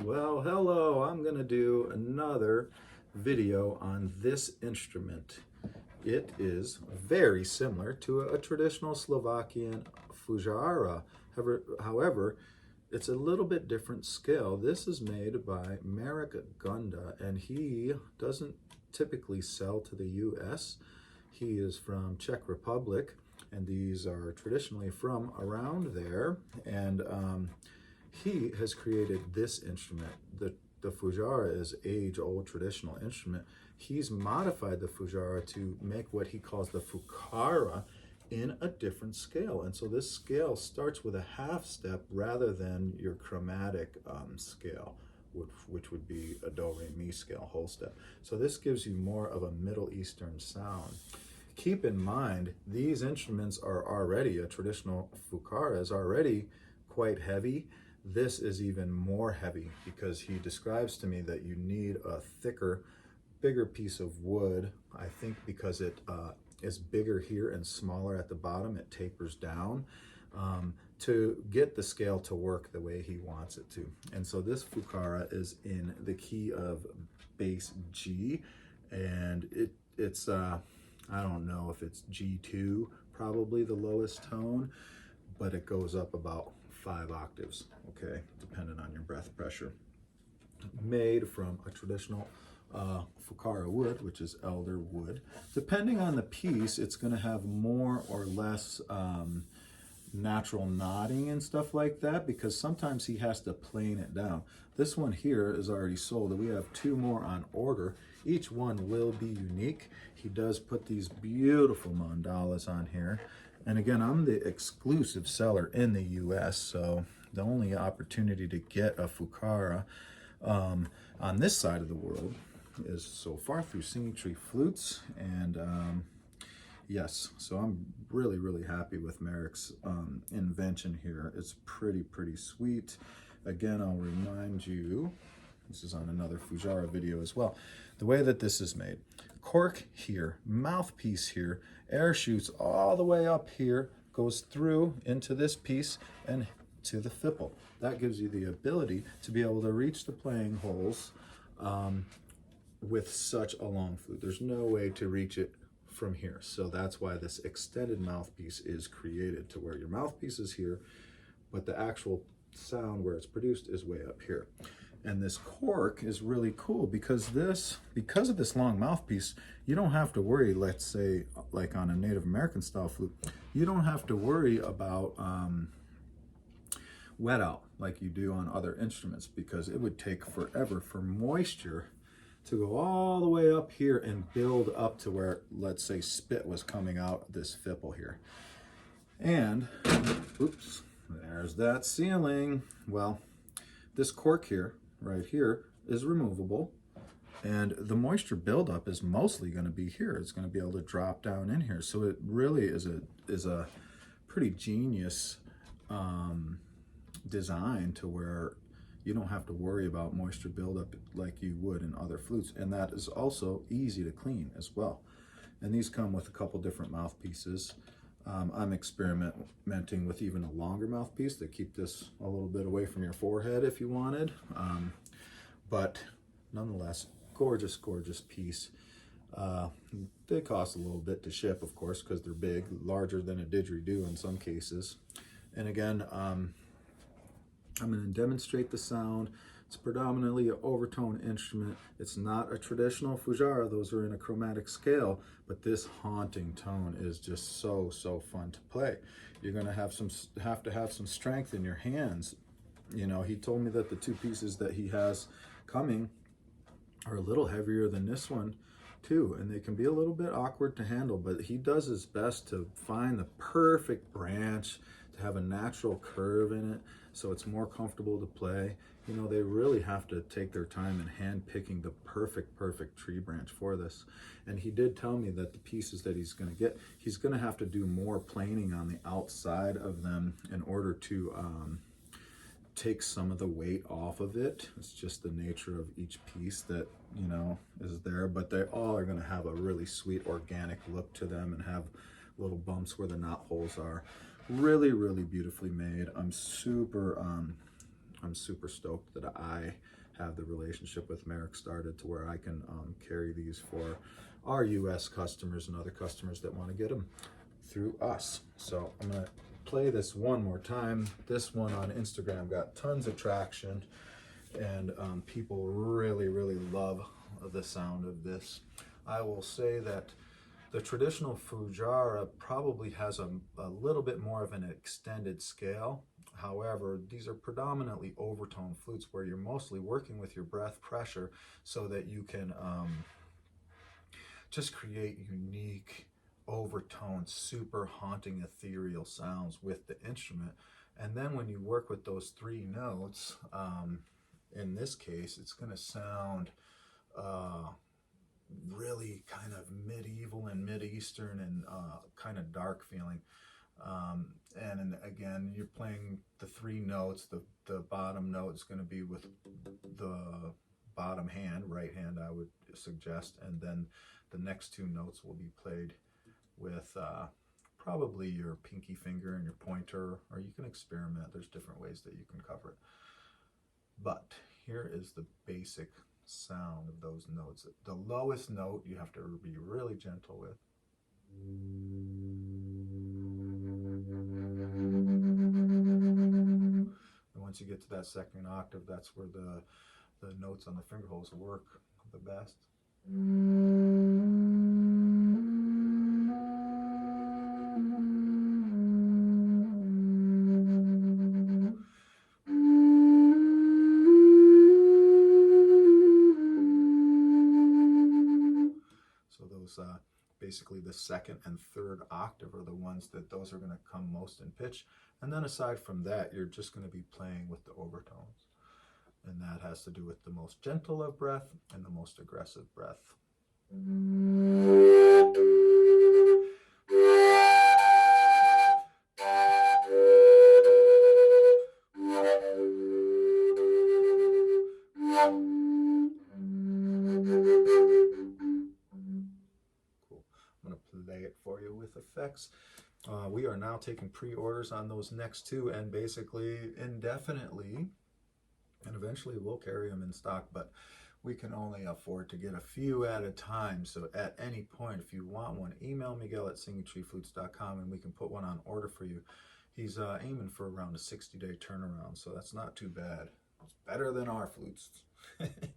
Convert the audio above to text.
Well, hello, I'm going to do another video on this instrument. It is very similar to a traditional Slovakian Fujara. However, it's a little bit different scale. This is made by Marek Gonda, and he doesn't typically sell to the US. He is from Czech Republic, and these are traditionally from around there. And he has created this instrument. The Fujara is age-old traditional instrument. He's modified the Fujara to make what he calls the Fukara in a different scale. And so this scale starts with a half step rather than your chromatic scale, which would be a do, re, mi scale, whole step. So this gives you more of a Middle Eastern sound. Keep in mind, these instruments are already, a traditional Fukara is already quite heavy. This is even more heavy because he describes to me that you need a thicker, bigger piece of wood. I think because it is bigger here and smaller at the bottom, it tapers down to get the scale to work the way he wants it to. And so this Fukara is in the key of bass G, and it's I don't know if it's G2, probably the lowest tone, but it goes up about 5 octaves, okay, depending on your breath pressure. Made from a traditional Fukara wood, which is elder wood. Depending on the piece, it's going to have more or less natural knotting and stuff like that, because sometimes he has to plane it down. This one here is already sold, and we have 2 more on order. Each one will be unique. He does put these beautiful mandalas on here. And again, I'm the exclusive seller in the US, so the only opportunity to get a Fukara on this side of the world is so far through Singing Tree Flutes. And yes, so I'm really happy with Marek's invention here. It's pretty sweet. Again, I'll remind you, this is on another Fujara video as well, the way that this is made. Cork here, mouthpiece here, air shoots all the way up here, goes through into this piece and to the fipple. That gives you the ability to be able to reach the playing holes with such a long flute. There's no way to reach it from here. So that's why this extended mouthpiece is created, to where your mouthpiece is here, but the actual sound where it's produced is way up here. And this cork is really cool because of this long mouthpiece, you don't have to worry, let's say like on a Native American style flute, you don't have to worry about wet out like you do on other instruments, because it would take forever for moisture to go all the way up here and build up to where, let's say, spit was coming out this fipple here. And, oops, there's that ceiling. Well, this cork here, right here, is removable, and the moisture buildup is mostly going to be here. It's going to be able to drop down in here. So it really is a pretty genius design, to where you don't have to worry about moisture buildup like you would in other flutes, and that is also easy to clean as well. And these come with a couple different mouthpieces. I'm experimenting with even a longer mouthpiece to keep this a little bit away from your forehead if you wanted. But nonetheless, gorgeous piece. They cost a little bit to ship, of course, because they're big, larger than a didgeridoo in some cases. And again, I'm going to demonstrate the sound. It's predominantly an overtone instrument. It's not a traditional Fujara. Those are in a chromatic scale, but this haunting tone is just so fun to play. You're going to have to have some strength in your hands. You know, he told me that the 2 pieces that he has coming are a little heavier than this one too, and they can be a little bit awkward to handle, but he does his best to find the perfect branch, to have a natural curve in it so it's more comfortable to play. You know, they really have to take their time in hand picking the perfect tree branch for this. And he did tell me that the pieces that he's going to get, he's going to have to do more planing on the outside of them in order to take some of the weight off of it. It's just the nature of each piece that, you know, is there, but they all are going to have a really sweet organic look to them and have little bumps where the knot holes are. Really beautifully made. I'm super I'm super stoked that I have the relationship with Marek started to where I can carry these for our US customers and other customers that want to get them through us. So I'm going to play this one more time. This one on Instagram got tons of traction, and people really love the sound of this. I will say that the traditional Fujara probably has a little bit more of an extended scale. However, these are predominantly overtone flutes where you're mostly working with your breath pressure so that you can just create unique overtone, super haunting, ethereal sounds with the instrument. And then when you work with those three notes, in this case, it's going to sound really kind of medieval and Mid-Eastern and kind of dark feeling. And again, you're playing the three notes. The bottom note is going to be with the bottom hand, right hand, I would suggest, and then the next two notes will be played with probably your pinky finger and your pointer, or you can experiment. There's different ways that you can cover it. But here is the basic sound of those notes. The lowest note you have to be really gentle with. And once you get to that second octave, that's where the notes on the finger holes work the best. So those basically the second and third octave are the ones that those are going to come most in pitch. And then aside from that, you're just going to be playing with the overtones. And that has to do with the most gentle of breath and the most aggressive breath. Cool. I'm going to play it for you with effects. We are now taking pre-orders on those next two, and basically indefinitely, and eventually we'll carry them in stock, but we can only afford to get a few at a time. So at any point, if you want one, email Miguel at singingtreeflutes.com and we can put one on order for you. He's aiming for around a 60-day turnaround, so that's not too bad. It's better than our flutes. Okay.